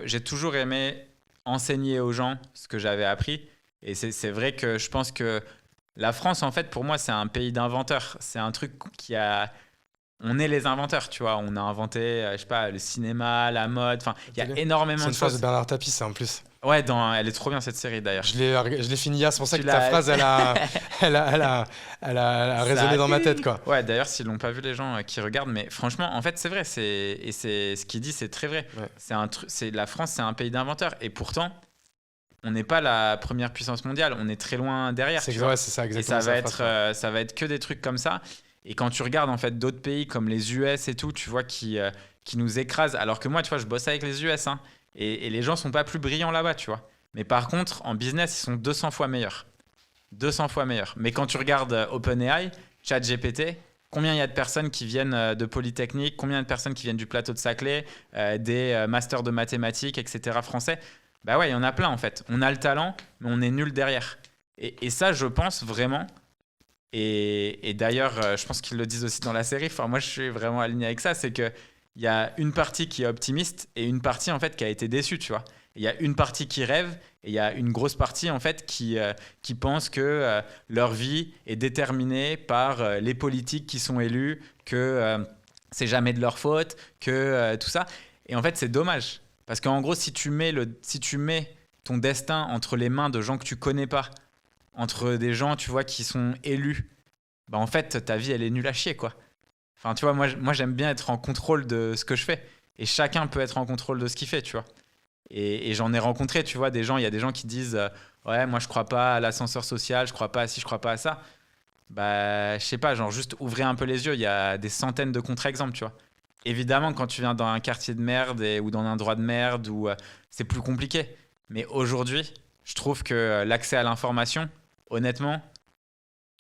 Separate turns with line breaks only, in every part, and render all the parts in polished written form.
J'ai toujours aimé enseigner aux gens ce que j'avais appris. Et c'est vrai que je pense que la France, en fait, pour moi, c'est un pays d'inventeurs. C'est un truc qui a... On est les inventeurs, tu vois. On a inventé, je sais pas, le cinéma, la mode. Enfin, il y a
C'est
énormément
une
de
phrase de
choses.
Bernard Tapie, ça en plus.
Ouais, elle est trop bien cette série d'ailleurs.
Je l'ai fini hier, c'est pour ça
Tu
que ta
l'as.
phrase, elle a
Ça.
résonné dans ma tête, quoi.
Ouais, d'ailleurs, s'ils l'ont pas vu, les gens qui regardent, mais franchement, en fait, c'est vrai. Et c'est ce qu'il dit, c'est très vrai.
Ouais.
C'est la France, c'est un pays d'inventeurs. Et pourtant, on n'est pas la première puissance mondiale. On est très loin derrière, tu vois.
Ouais, c'est ça,
Et
exactement ça, la phrase, quoi.
ça va être que des trucs comme ça. Et quand tu regardes en fait d'autres pays comme les US et tout, tu vois qui nous écrasent. Alors que moi, tu vois, je bosse avec les US, hein, et les gens sont pas plus brillants là-bas, tu vois. Mais par contre, en business, ils sont 200 fois meilleurs. 200 fois meilleurs. Mais quand tu regardes OpenAI, ChatGPT, combien il y a de personnes qui viennent de Polytechnique, combien de personnes qui viennent du plateau de Saclay, des masters de mathématiques, etc. français. Bah ouais, il y en a plein en fait. On a le talent, mais on est nul derrière. Et ça, je pense vraiment. Et d'ailleurs, je pense qu'ils le disent aussi dans la série. Enfin, moi, je suis vraiment aligné avec ça. C'est qu'il y a une partie qui est optimiste et une partie en fait qui a été déçue, tu vois. Il y a une partie qui rêve et il y a une grosse partie en fait qui pense que leur vie est déterminée par les politiques qui sont élus, que c'est jamais de leur faute, que tout ça. Et en fait, c'est dommage. Parce qu'en gros, si tu mets ton destin entre les mains de gens que tu connais pas, entre des gens, tu vois, qui sont élus, bah en fait, ta vie, elle est nulle à chier, quoi. Enfin, tu vois, moi j'aime bien être en contrôle de ce que je fais. Et chacun peut être en contrôle de ce qu'il fait, tu vois. Et j'en ai rencontré, tu vois, des gens, il y a des gens qui disent ouais, moi je crois pas à l'ascenseur social, je crois pas à ci, je crois pas à ça. Bah, je sais pas, genre juste ouvrez un peu les yeux, il y a des centaines de contre-exemples, tu vois. Évidemment, quand tu viens dans un quartier de merde ou dans un endroit de merde, c'est plus compliqué. Mais aujourd'hui, je trouve que l'accès à l'information, honnêtement,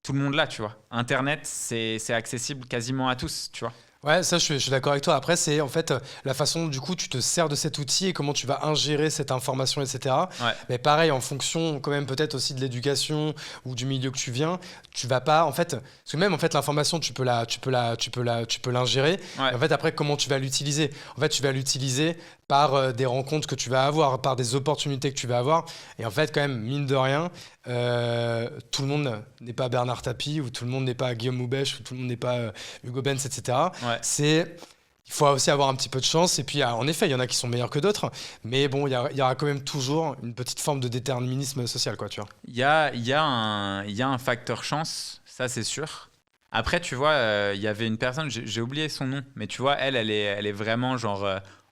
tout le monde l'a, tu vois. Internet, c'est accessible quasiment à tous, tu vois.
Ouais, ça, je suis d'accord avec toi. Après, c'est en fait la façon dont du coup tu te sers de cet outil et comment tu vas ingérer cette information, etc.
Ouais,
Mais pareil, en fonction quand même peut-être aussi de l'éducation ou du milieu que tu viens, tu vas pas en fait, parce que même en fait l'information tu peux l'ingérer.
ouais,
Et en fait après comment tu vas l'utiliser? En fait, tu vas l'utiliser par des rencontres que tu vas avoir, par des opportunités que tu vas avoir. Et en fait, quand même, mine de rien, tout le monde n'est pas Bernard Tapie ou tout le monde n'est pas Guillaume Houbèche ou tout le monde n'est pas Hugo Benz, etc.
ouais.
Il faut aussi avoir un petit peu de chance. Et puis, en effet, il y en a qui sont meilleurs que d'autres. Mais bon, il y aura quand même toujours une petite forme de déterminisme social, quoi, tu vois.
Il y a un facteur chance, ça c'est sûr. Après, tu vois, il y avait une personne, j'ai oublié son nom, mais tu vois, elle est vraiment genre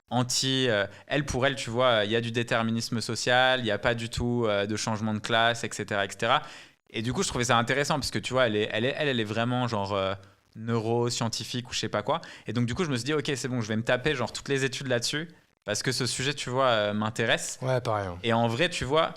anti. Elle, pour elle, tu vois, il y a du déterminisme social, il n'y a pas du tout de changement de classe, etc., etc. Et du coup, je trouvais ça intéressant parce que tu vois, elle est vraiment genre neuroscientifique ou je sais pas quoi. Et donc, du coup, je me suis dit, ok, c'est bon, je vais me taper genre toutes les études là-dessus parce que ce sujet, tu vois, m'intéresse.
Ouais, pareil, hein.
Et en vrai, tu vois,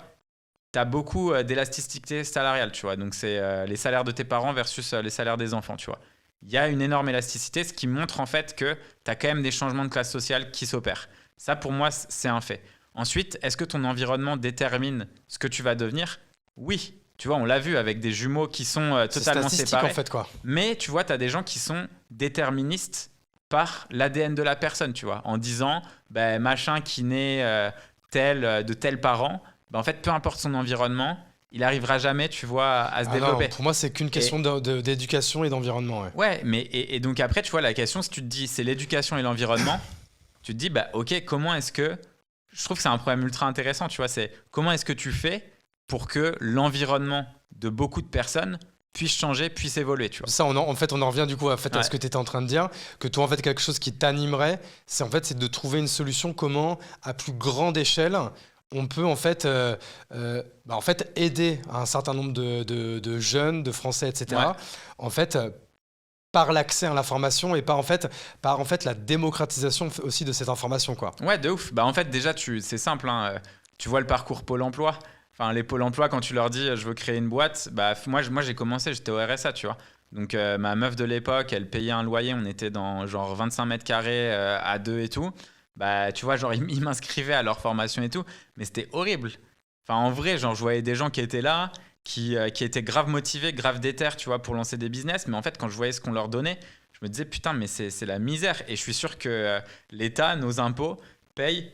tu as beaucoup d'élasticité salariale, tu vois. Donc, c'est les salaires de tes parents versus les salaires des enfants, tu vois. Il y a une énorme élasticité, ce qui montre en fait que tu as quand même des changements de classe sociale qui s'opèrent. Ça, pour moi, c'est un fait. Ensuite, est-ce que ton environnement détermine ce que tu vas devenir? Oui. Tu vois, on l'a vu avec des jumeaux qui sont
C'est
totalement
statistique, en
séparés.
fait, quoi.
Mais tu vois, tu as des gens qui sont déterministes par l'ADN de la personne, tu vois, en disant, ben, machin qui naît de tel parent, ben, en fait, peu importe son environnement, il arrivera jamais, tu vois, à se
Ah non,
développer.
pour moi, c'est qu'une
Et
question d'éducation et d'environnement, ouais.
ouais, mais et donc après, tu vois, la question, si tu te dis, c'est l'éducation et l'environnement, tu te dis, bah, ok, comment est-ce que, je trouve que c'est un problème ultra intéressant, tu vois, c'est comment est-ce que tu fais pour que l'environnement de beaucoup de personnes puisse changer, puisse évoluer, tu vois.
Ça, en fait, on en revient du coup à ce
Ouais.
que tu étais en train de dire, que toi, en fait, quelque chose qui t'animerait, c'est de trouver une solution comment, à plus grande échelle, on peut en fait aider un certain nombre de jeunes, de Français,
Ouais.
etc. En fait, par l'accès à l'information et par en fait la démocratisation aussi de cette information, quoi.
Ouais, de ouf. Bah, en fait, déjà, c'est simple, hein, tu vois le parcours Pôle emploi. Enfin, les Pôle emploi, quand tu leur dis je veux créer une boîte, bah, moi j'ai commencé, j'étais au RSA, tu vois. Donc, ma meuf de l'époque, elle payait un loyer, on était dans genre 25 mètres carrés à deux et tout. Bah, tu vois, genre, ils m'inscrivaient à leur formation et tout, mais c'était horrible. Enfin, en vrai, genre, je voyais des gens qui étaient là, qui étaient grave motivés, grave déter, tu vois, pour lancer des business. Mais en fait, quand je voyais ce qu'on leur donnait, je me disais, putain, mais c'est la misère. Et je suis sûr que l'État, nos impôts, payent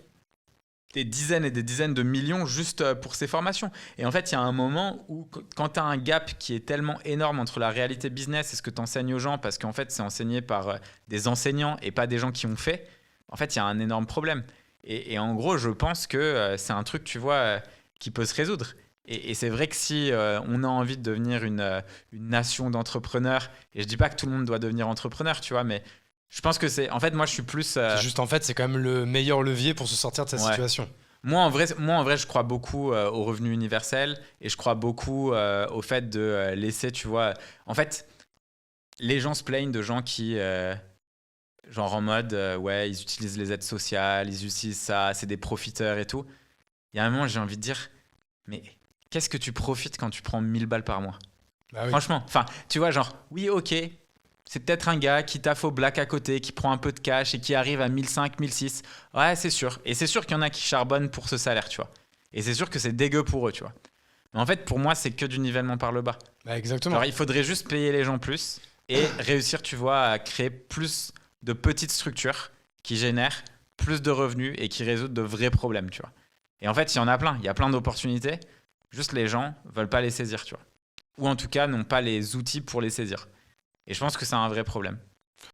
des dizaines et des dizaines de millions juste pour ces formations. Et en fait, il y a un moment où, quand tu as un gap qui est tellement énorme entre la réalité business et ce que tu enseignes aux gens, parce qu'en fait, c'est enseigné par des enseignants et pas des gens qui ont fait, en fait, il y a un énorme problème. Et en gros, je pense que c'est un truc, tu vois, qui peut se résoudre. Et c'est vrai que si on a envie de devenir une nation d'entrepreneurs, et je dis pas que tout le monde doit devenir entrepreneur, tu vois, mais je pense que c'est... En fait, moi, je suis plus...
C'est juste, en fait, c'est quand même le meilleur levier pour se sortir de cette
Ouais.
situation.
Moi, en vrai, je crois beaucoup au revenu universel et je crois beaucoup au fait de laisser, tu vois... En fait, les gens se plaignent de gens qui, genre en mode, ouais, ils utilisent les aides sociales, ils utilisent ça, c'est des profiteurs et tout. Il y a un moment, j'ai envie de dire, mais qu'est-ce que tu profites quand tu prends 1000 balles par mois?
Bah oui.
Franchement, enfin, tu vois, genre, oui, ok, c'est peut-être un gars qui taffe au black à côté, qui prend un peu de cash et qui arrive à 1005, 1006. Ouais, c'est sûr. Et c'est sûr qu'il y en a qui charbonnent pour ce salaire, tu vois. Et c'est sûr que c'est dégueu pour eux, tu vois. Mais en fait, pour moi, c'est que du nivellement par le bas.
Bah exactement.
Alors, il faudrait juste payer les gens plus et réussir, tu vois, à créer plus de petites structures qui génèrent plus de revenus et qui résoudent de vrais problèmes, tu vois. Et en fait, il y en a plein. Il y a plein d'opportunités. Juste les gens veulent pas les saisir, tu vois. Ou en tout cas, n'ont pas les outils pour les saisir. Et je pense que c'est un vrai problème.